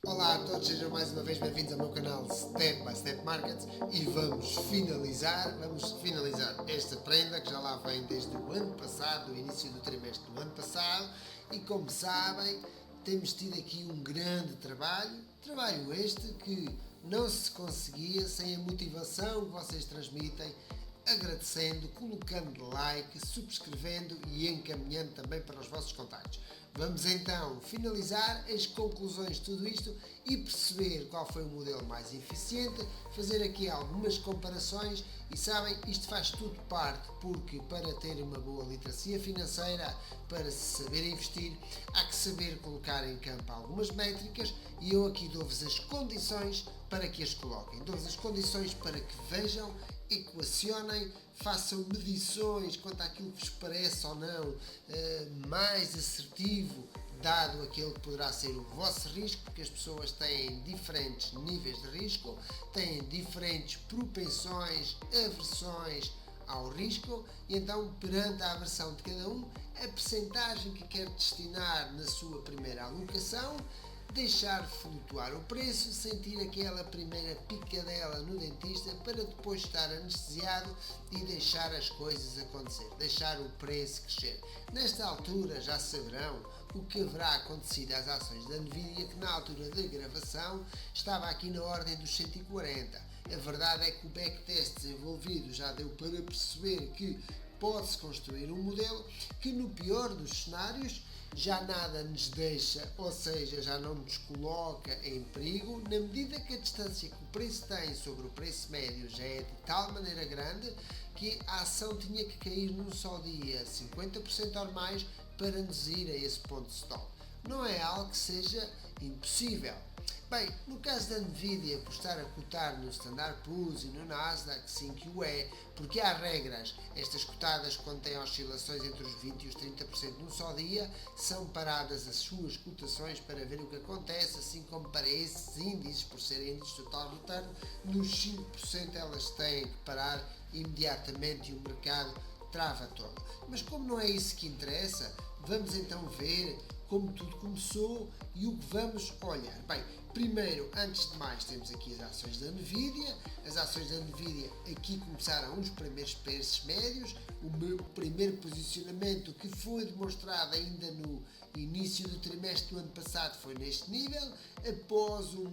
Olá a todos, sejam mais uma vez bem-vindos ao meu canal Step by Step Markets e vamos finalizar esta prenda que já lá vem desde o ano passado, o início do trimestre do ano passado, e como sabem, temos tido aqui um grande trabalho este que não se conseguia sem a motivação que vocês transmitem, agradecendo, colocando like, subscrevendo e encaminhando também para os vossos contactos. Vamos então finalizar as conclusões de tudo isto e perceber qual foi o modelo mais eficiente, fazer aqui algumas comparações e sabem, isto faz tudo parte porque para ter uma boa literacia financeira, para se saber investir, há que saber colocar em campo algumas métricas e eu aqui dou-vos as condições para que as coloquem, dou-vos as condições para que vejam, equacionem, façam medições quanto àquilo que vos parece ou não mais assertivo, dado aquele que poderá ser o vosso risco, porque as pessoas têm diferentes níveis de risco, têm diferentes propensões, aversões ao risco, e então perante a aversão de cada um, a percentagem que quer destinar na sua primeira alocação, deixar flutuar o preço, sentir aquela primeira picadela no dentista para depois estar anestesiado e deixar as coisas acontecer, deixar o preço crescer. Nesta altura já saberão o que haverá acontecido às ações da Nvidia, que na altura da gravação estava aqui na ordem dos 140. A verdade é que o backtest desenvolvido já deu para perceber que pode-se construir um modelo que no pior dos cenários já nada nos deixa, ou seja, já não nos coloca em perigo, na medida que a distância que o preço tem sobre o preço médio já é de tal maneira grande que a ação tinha que cair num só dia 50% ou mais para nos ir a esse ponto de stop. Não é algo que seja impossível. Bem, no caso da Nvidia, por estar a cotar no Standard Poor's e no Nasdaq, sim que o é, porque há regras, estas cotadas quando têm oscilações entre os 20% e os 30% num só dia, são paradas as suas cotações para ver o que acontece, assim como para esses índices, por serem índices total return, nos 5% elas têm que parar imediatamente e o mercado trava todo. Mas como não é isso que interessa, vamos então ver como tudo começou e o que vamos olhar. Bem, primeiro, antes de mais, temos aqui as ações da Nvidia. As ações da Nvidia aqui começaram os primeiros preços médios. O meu primeiro posicionamento que foi demonstrado ainda no início do trimestre do ano passado foi neste nível. Após um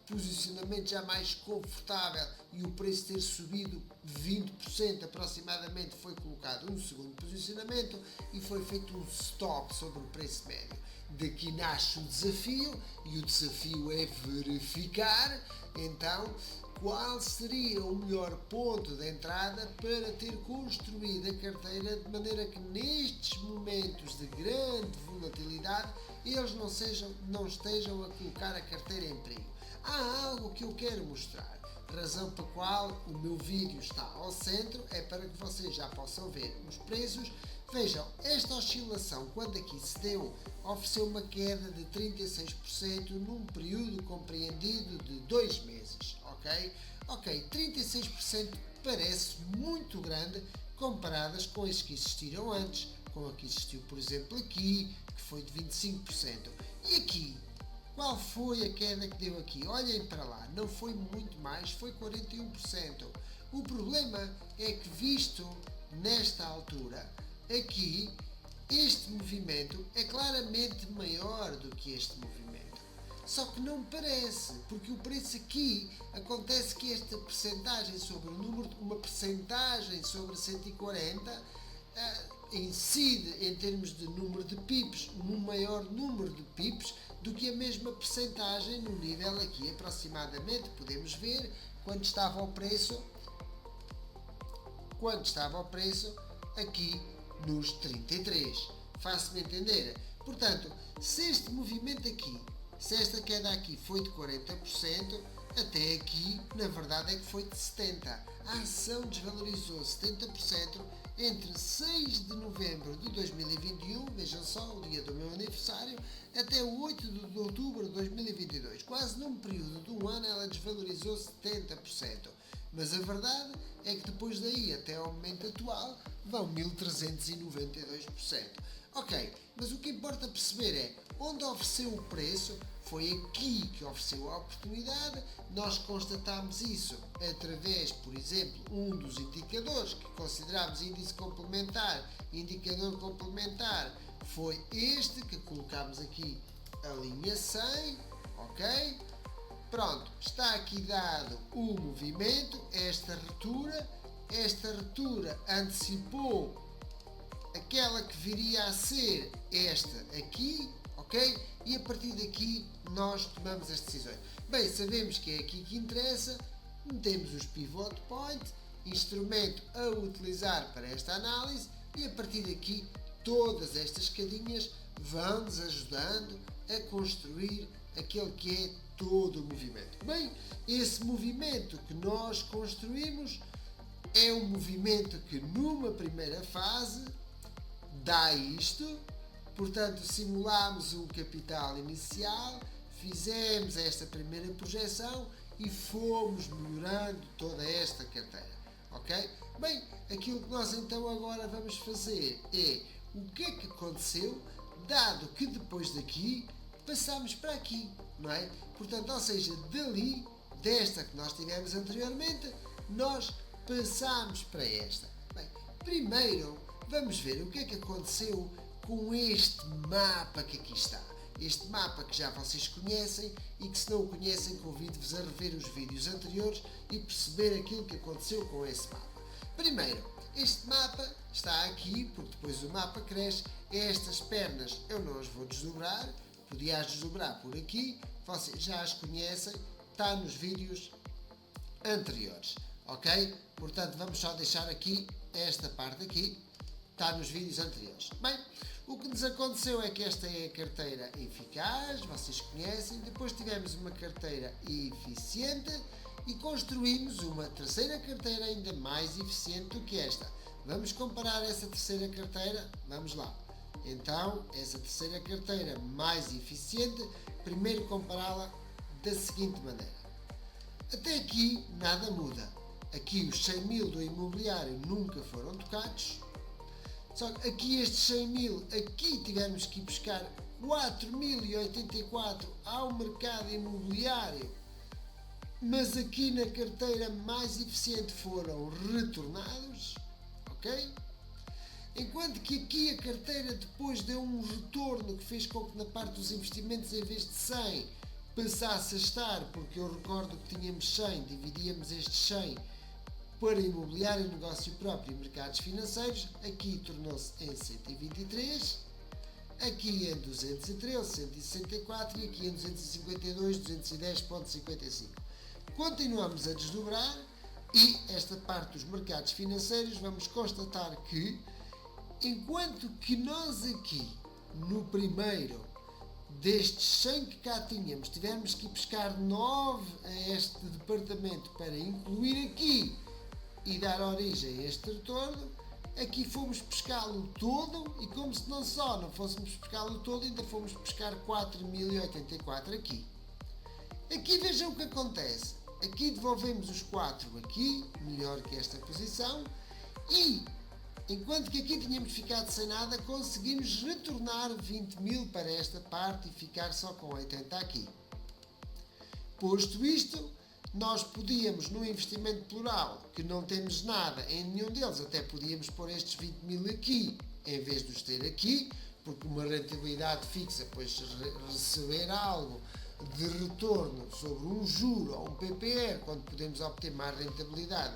posicionamento já mais confortável e o preço ter subido 20% aproximadamente, foi colocado um segundo posicionamento e foi feito um stop sobre o preço médio. Daqui nasce o desafio e o desafio é verificar então qual seria o melhor ponto de entrada para ter construído a carteira de maneira que nestes momentos de grande volatilidade eles não estejam a colocar a carteira em perigo. Há algo que eu quero mostrar, razão pela qual o meu vídeo está ao centro é para que vocês já possam ver os preços. Vejam, esta oscilação, quando aqui se deu, ofereceu uma queda de 36% num período compreendido de 2 meses, ok? Ok, 36% parece muito grande comparadas com as que existiram antes, como a que existiu, por exemplo, aqui, que foi de 25%. E aqui, qual foi a queda que deu aqui? Olhem para lá, não foi muito mais, foi 41%. O problema é que, visto nesta altura, aqui, este movimento é claramente maior do que este movimento. Só que não parece, porque o preço aqui acontece que esta percentagem sobre o número, uma percentagem sobre 140, incide em termos de número de pips, num maior número de pips do que a mesma percentagem no nível aqui aproximadamente. Podemos ver quando estava ao preço aqui nos 33. Faço-me entender? Portanto, se este movimento aqui, se esta queda aqui foi de 40%, até aqui, na verdade, é que foi de 70%. A ação desvalorizou 70% entre 6 de novembro de 2021, vejam só, o dia do meu aniversário, até 8 de outubro de 2022. Quase num período de um ano ela desvalorizou 70%. Mas a verdade é que depois daí até ao momento atual vão 1392%. Ok, mas o que importa perceber é onde ofereceu o preço foi aqui que ofereceu a oportunidade. Nós constatámos isso através, por exemplo, um dos indicadores que considerámos índice complementar, indicador complementar, foi este que colocámos aqui a linha 100, ok? Pronto, está aqui dado o movimento, esta ruptura antecipou aquela que viria a ser esta aqui, ok? E a partir daqui nós tomamos as decisões. Bem, sabemos que é aqui que interessa, metemos os pivot point, instrumento a utilizar para esta análise, e a partir daqui todas estas escadinhas vão-nos ajudando a construir aquele que é todo o movimento. Bem, esse movimento que nós construímos é um movimento que numa primeira fase dá isto, portanto simulámos um capital inicial, fizemos esta primeira projeção e fomos melhorando toda esta carteira, ok? Bem, aquilo que nós então agora vamos fazer é o que é que aconteceu, dado que depois daqui passamos para aqui, não é? Portanto, ou seja, dali, desta que nós tivemos anteriormente, nós passamos para esta. Bem, primeiro vamos ver o que é que aconteceu com este mapa que aqui está. Este mapa que já vocês conhecem e que, se não o conhecem, convido-vos a rever os vídeos anteriores e perceber aquilo que aconteceu com esse mapa. Primeiro, este mapa está aqui, porque depois o mapa cresce. Estas pernas eu não as vou desdobrar, podia as desdobrar por aqui, vocês já as conhecem, está nos vídeos anteriores, ok? Portanto, vamos só deixar aqui esta parte aqui, está nos vídeos anteriores. Bem, o que nos aconteceu é que esta é a carteira eficaz, vocês conhecem, depois tivemos uma carteira eficiente e construímos uma terceira carteira ainda mais eficiente do que esta. Vamos comparar essa terceira carteira? Vamos lá. Então, essa terceira carteira mais eficiente, primeiro compará-la da seguinte maneira. Até aqui nada muda. Aqui os 100 mil do imobiliário nunca foram tocados. Só que aqui estes 100 mil, aqui tivemos que ir buscar 4.084 ao mercado imobiliário. Mas aqui na carteira mais eficiente foram retornados, ok? Enquanto que aqui a carteira depois deu um retorno que fez com que na parte dos investimentos, em vez de 100, passasse a estar, porque eu recordo que tínhamos 100, dividíamos estes 100 para imobiliário, negócio próprio e mercados financeiros, aqui tornou-se em 123, aqui em 213, 164 e aqui em 252, 210.55. Continuamos a desdobrar e esta parte dos mercados financeiros vamos constatar que, enquanto que nós aqui no primeiro destes 100 que cá tínhamos, tivemos que ir buscar 9 a este departamento para incluir aqui e dar origem a este retorno, aqui fomos pescá-lo todo e, como se não só não fôssemos pescá-lo todo, ainda fomos pescar 4.084 aqui. Aqui vejam o que acontece. Aqui devolvemos os 4 aqui, melhor que esta posição, e enquanto que aqui tínhamos ficado sem nada, conseguimos retornar 20 mil para esta parte e ficar só com 80 aqui. Posto isto, nós podíamos, no investimento plural, que não temos nada em nenhum deles, até podíamos pôr estes 20 mil aqui, em vez de os ter aqui, porque uma rentabilidade fixa, pois receber algo de retorno sobre um juro ou um PPR, quando podemos obter mais rentabilidade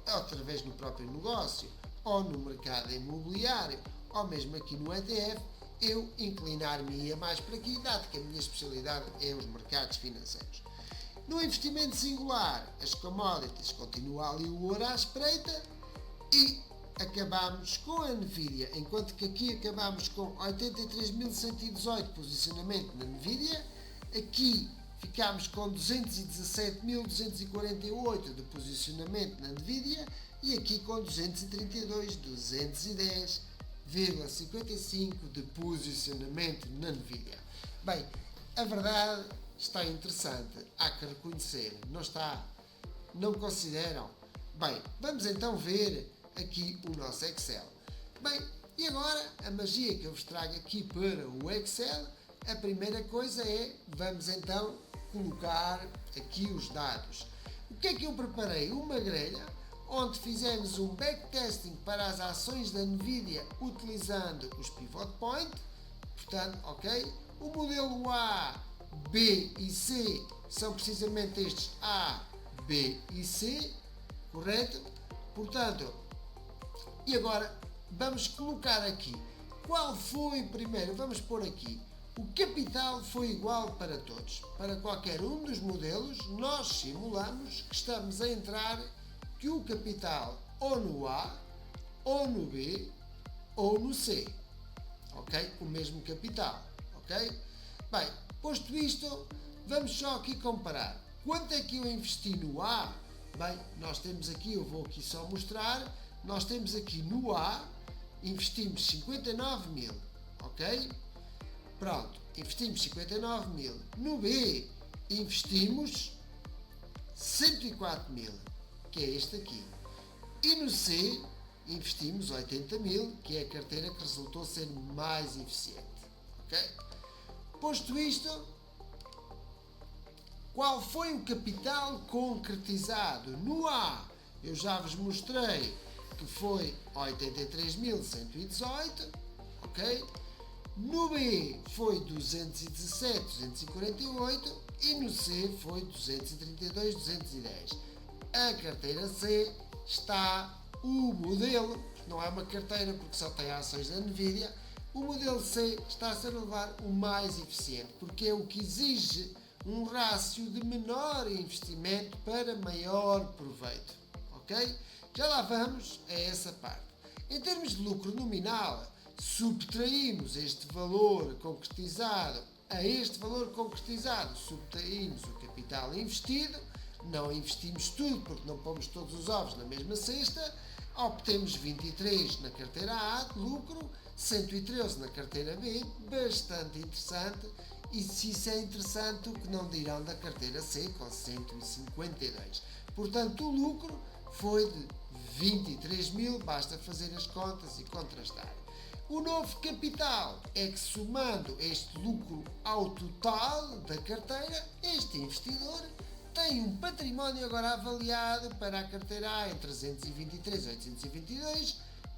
através no próprio negócio, ou no mercado imobiliário, ou mesmo aqui no ETF, eu inclinar-me-ia mais para aqui, dado que a minha especialidade é os mercados financeiros. No investimento singular, as commodities, continua ali o ouro à espreita e acabamos com a Nvidia, enquanto que aqui acabamos com 83.118 posicionamento na Nvidia, aqui ficámos com 217.248 de posicionamento na Nvidia e aqui com 232.210,55 de posicionamento na Nvidia. Bem, a verdade está interessante, há que reconhecer, não está? Não consideram? Bem, vamos então ver aqui o nosso Excel. Bem, e agora a magia que eu vos trago aqui para o Excel a primeira coisa é, vamos então colocar aqui os dados. O que é que eu preparei? Uma grelha onde fizemos um backtesting para as ações da NVIDIA utilizando os pivot point. Portanto, ok? O modelo A, B e C são precisamente estes A, B e C, correto? Portanto, e agora vamos colocar aqui qual foi primeiro, vamos pôr aqui, o capital foi igual para todos. Para qualquer um dos modelos, nós simulamos que estamos a entrar que o capital ou no A, ou no B, ou no C. Ok? O mesmo capital. Ok? Bem, posto isto, vamos só aqui comparar. Quanto é que eu investi no A? Bem, nós temos aqui, eu vou aqui só mostrar, nós temos aqui no A, investimos 59 mil. Ok? Pronto, investimos 59 mil. No B, investimos 104 mil, que é este aqui. E no C, investimos 80 mil, que é a carteira que resultou ser mais eficiente. Ok? Posto isto, qual foi o capital concretizado? No A, eu já vos mostrei que foi 83.118, ok? No B foi 217.248 e no C foi 232.210. A carteira C está o modelo, não é uma carteira porque só tem ações da NVIDIA, o modelo C está a ser levar o mais eficiente, porque é o que exige um rácio de menor investimento para maior proveito, ok? Já lá vamos a essa parte. Em termos de lucro nominal, subtraímos este valor concretizado a este valor concretizado, subtraímos o capital investido, não investimos tudo porque não pomos todos os ovos na mesma cesta, obtemos 23 na carteira A de lucro, 113 na carteira B, bastante interessante, e se isso é interessante, o que não dirão da carteira C com 152. Portanto, o lucro foi de 23 mil, basta fazer as contas e contrastar. O novo capital é que, somando este lucro ao total da carteira, este investidor tem um património agora avaliado para a carteira A em 323.822,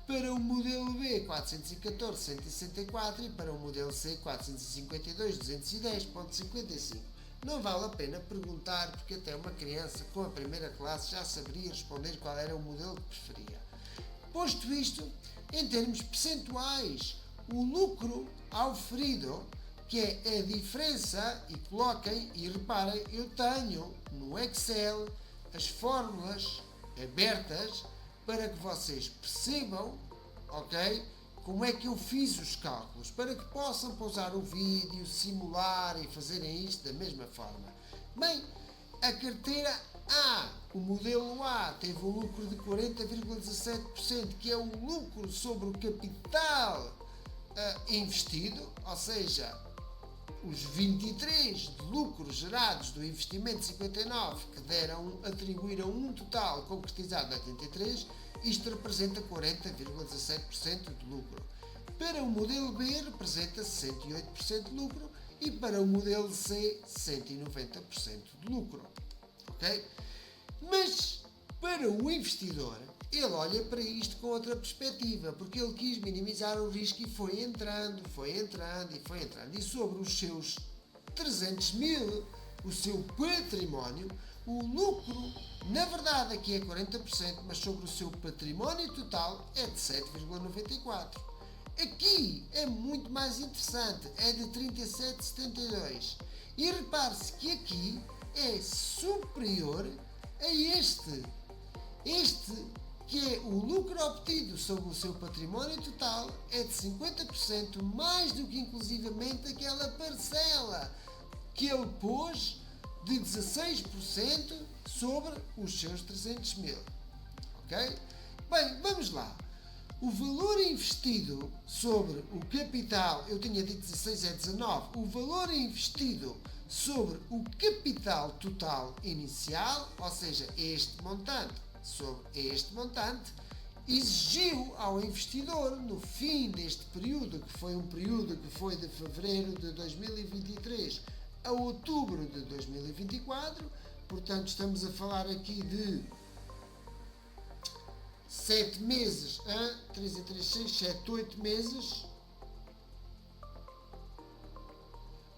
para o modelo B 414.164 e para o modelo C 452.210.55. Não vale a pena perguntar, porque até uma criança com a primeira classe já saberia responder qual era o modelo que preferia. Posto isto, em termos percentuais, o lucro auferido, que é a diferença, e coloquem e reparem, eu tenho no Excel as fórmulas abertas para que vocês percebam, ok, como é que eu fiz os cálculos, para que possam pausar o vídeo, simular e fazerem isto da mesma forma. Bem, a carteira A, o modelo A, teve um lucro de 40,17%, que é o lucro sobre o capital investido, ou seja, os 23 de lucros gerados do investimento de 59 que atribuíram um total concretizado de 83, isto representa 40,17% de lucro. Para o modelo B representa 108% de lucro e para o modelo C 190% de lucro. Ok? Mas para o investidor, ele olha para isto com outra perspectiva, porque ele quis minimizar o risco e foi entrando. E sobre os seus 300 mil, o seu património, o lucro, na verdade aqui é 40%, mas sobre o seu património total é de 7,94%. Aqui é muito mais interessante, é de 37,72%. E repare-se que aqui é superior a este que é o lucro obtido sobre o seu património total é de 50% mais do que inclusivamente aquela parcela que ele pôs de 16% sobre os seus 300 mil. Ok? Bem, vamos lá. O valor investido sobre o capital, eu tinha dito 16, é 19, o valor investido sobre o capital total inicial, ou seja, este montante sobre este montante, exigiu ao investidor, no fim deste período, que foi um período que foi de fevereiro de 2023 a outubro de 2024, portanto estamos a falar aqui de 7 meses, 3 e 3, 6, 7, 8 meses,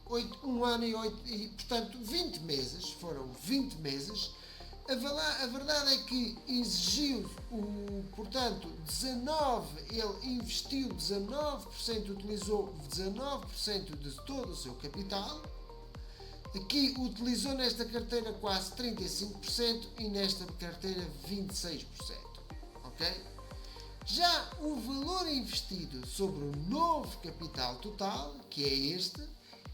1 ano e 8, e portanto 20 meses, foram 20 meses. A verdade é que exigiu, portanto, ele investiu 19%, utilizou 19% de todo o seu capital. Aqui utilizou nesta carteira quase 35% e nesta carteira 26%. Ok? Já o valor investido sobre o novo capital total, que é este,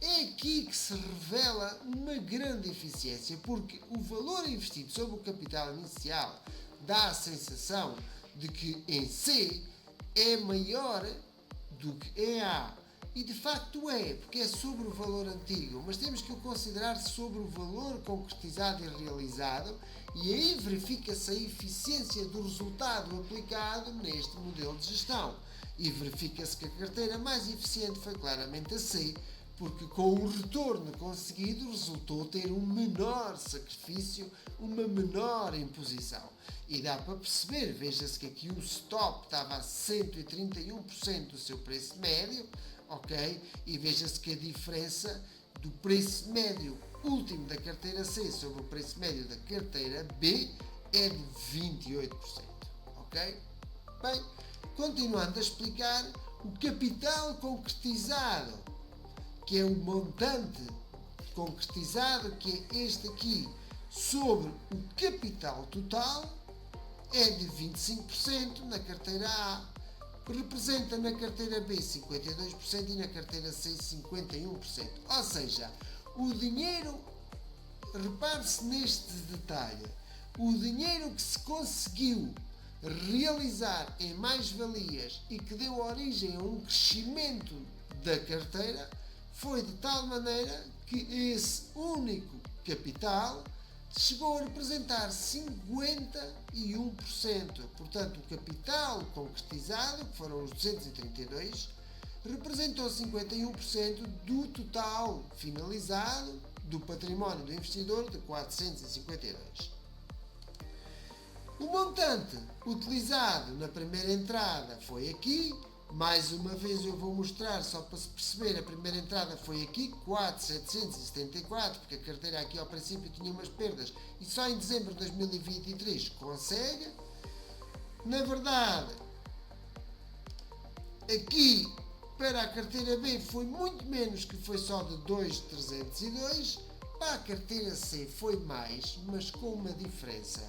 é aqui que se revela uma grande eficiência, porque o valor investido sobre o capital inicial dá a sensação de que em C é maior do que em A. E de facto é, porque é sobre o valor antigo, mas temos que o considerar sobre o valor concretizado e realizado, e aí verifica-se a eficiência do resultado aplicado neste modelo de gestão. E verifica-se que a carteira mais eficiente foi claramente a C, porque com o retorno conseguido resultou ter um menor sacrifício, uma menor imposição. E dá para perceber, veja-se que aqui o stop estava a 131% do seu preço médio, ok? E veja-se que a diferença do preço médio último da carteira C sobre o preço médio da carteira B é de 28%, ok? Bem, continuando a explicar, o capital concretizado, que é o montante concretizado, que é este aqui, sobre o capital total, é de 25% na carteira A, representa na carteira B 52% e na carteira C 51%. Ou seja, o dinheiro, repare-se neste detalhe, o dinheiro que se conseguiu realizar em mais-valias e que deu origem a um crescimento da carteira foi de tal maneira que esse único capital chegou a representar 51%. Portanto, o capital concretizado, que foram os 232, representou 51% do total finalizado do património do investidor de 452. O montante utilizado na primeira entrada foi aqui. Mais uma vez eu vou mostrar, só para se perceber, a primeira entrada foi aqui, 4.774, porque a carteira aqui ao princípio tinha umas perdas e só em dezembro de 2023 consegue. Na verdade, aqui para a carteira B foi muito menos, que foi só de 2.302, para a carteira C foi mais, mas com uma diferença.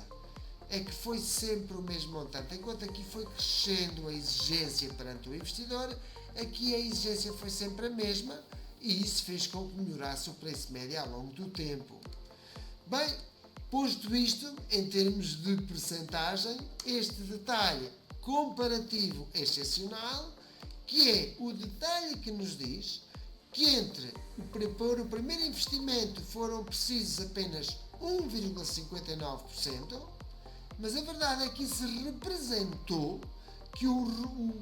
É que foi sempre o mesmo montante, enquanto aqui foi crescendo a exigência perante o investidor, aqui a exigência foi sempre a mesma e isso fez com que melhorasse o preço médio ao longo do tempo. Bem, posto isto, em termos de percentagem, este detalhe comparativo excepcional, que é o detalhe que nos diz que para o primeiro investimento foram precisos apenas 1,59%, mas a verdade é que isso representou que o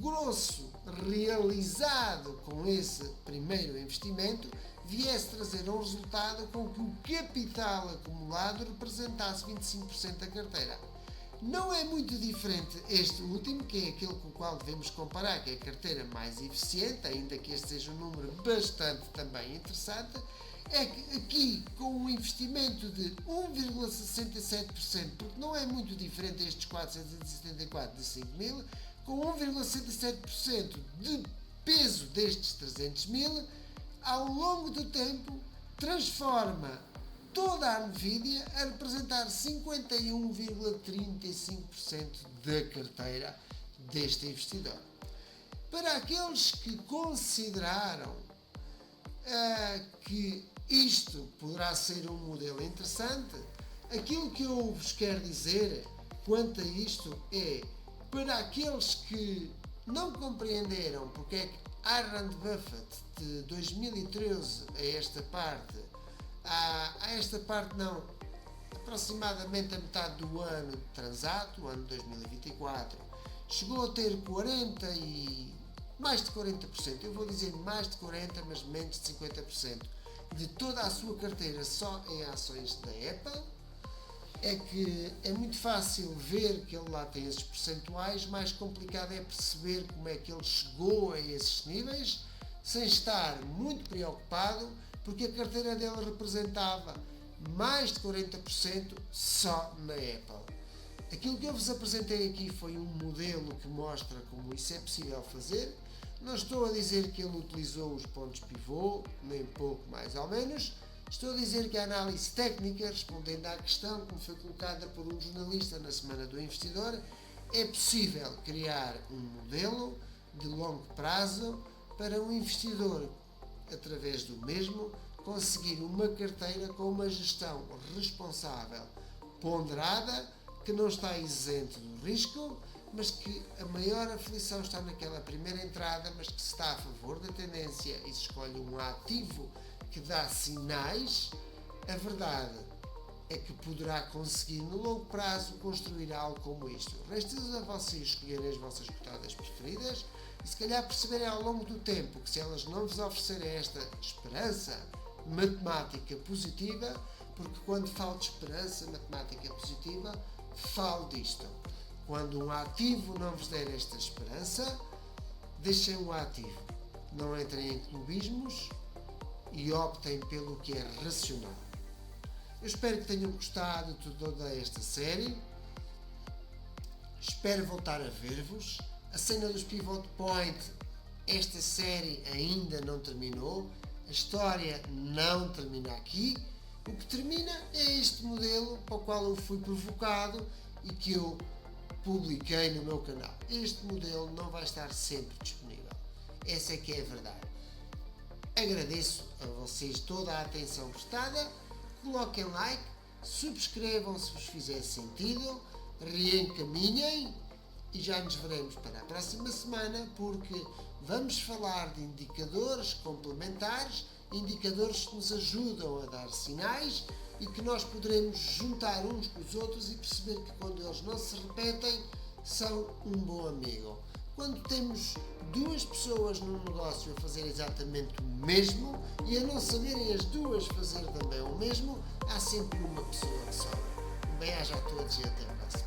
grosso realizado com esse primeiro investimento viesse trazer um resultado com que o capital acumulado representasse 25% da carteira. Não é muito diferente este último, que é aquele com o qual devemos comparar, que é a carteira mais eficiente, ainda que este seja um número bastante também interessante. É que aqui, com um investimento de 1,67%, porque não é muito diferente estes 474 de 5.000, com 1,67% de peso destes 300.000, ao longo do tempo, transforma toda a Nvidia a representar 51,35% da carteira deste investidor. Para aqueles que consideraram que isto poderá ser um modelo interessante, aquilo que eu vos quero dizer quanto a isto é, para aqueles que não compreenderam porque é que Warren Buffett de 2013 a esta parte aproximadamente a metade do ano transato, o ano 2024, chegou a ter 40 e mais de 40%, eu vou dizer mais de 40%, mas menos de 50%, de toda a sua carteira só em ações da Apple. É que é muito fácil ver que ele lá tem esses percentuais, mais complicado é perceber como é que ele chegou a esses níveis, sem estar muito preocupado, porque a carteira dele representava mais de 40% só na Apple. Aquilo que eu vos apresentei aqui foi um modelo que mostra como isso é possível fazer. Não estou a dizer que ele utilizou os pontos pivô, nem pouco mais ou menos. Estou a dizer que a análise técnica, respondendo à questão que me foi colocada por um jornalista na Semana do Investidor, é possível criar um modelo de longo prazo para um investidor, através do mesmo, conseguir uma carteira com uma gestão responsável, ponderada, que não está isento do risco, mas que a maior aflição está naquela primeira entrada, mas que se está a favor da tendência e se escolhe um ativo que dá sinais. A verdade é que poderá conseguir no longo prazo construir algo como isto. Resta-vos a vocês escolherem as vossas cotadas preferidas e se calhar perceberem ao longo do tempo que se elas não vos oferecerem esta esperança matemática positiva, porque quando falo de esperança matemática positiva, falo disto. Quando um ativo não vos der esta esperança, deixem o ativo. Não entrem em clubismos e optem pelo que é racional. Eu espero que tenham gostado de toda esta série. Espero voltar a ver-vos. A cena dos Pivot Point, esta série ainda não terminou. A história não termina aqui. O que termina é este modelo para o qual eu fui provocado e que eu publiquei no meu canal. Este modelo não vai estar sempre disponível. Essa é que é a verdade. Agradeço a vocês toda a atenção prestada. Coloquem like, subscrevam se vos fizer sentido, reencaminhem e já nos veremos para a próxima semana, porque vamos falar de indicadores complementares, indicadores que nos ajudam a dar sinais e que nós poderemos juntar uns com os outros e perceber que quando eles não se repetem, são um bom amigo. Quando temos duas pessoas num negócio a fazer exatamente o mesmo e a não saberem as duas fazer também o mesmo, há sempre uma pessoa que sobra. Um bem-aja a todos e até a próxima.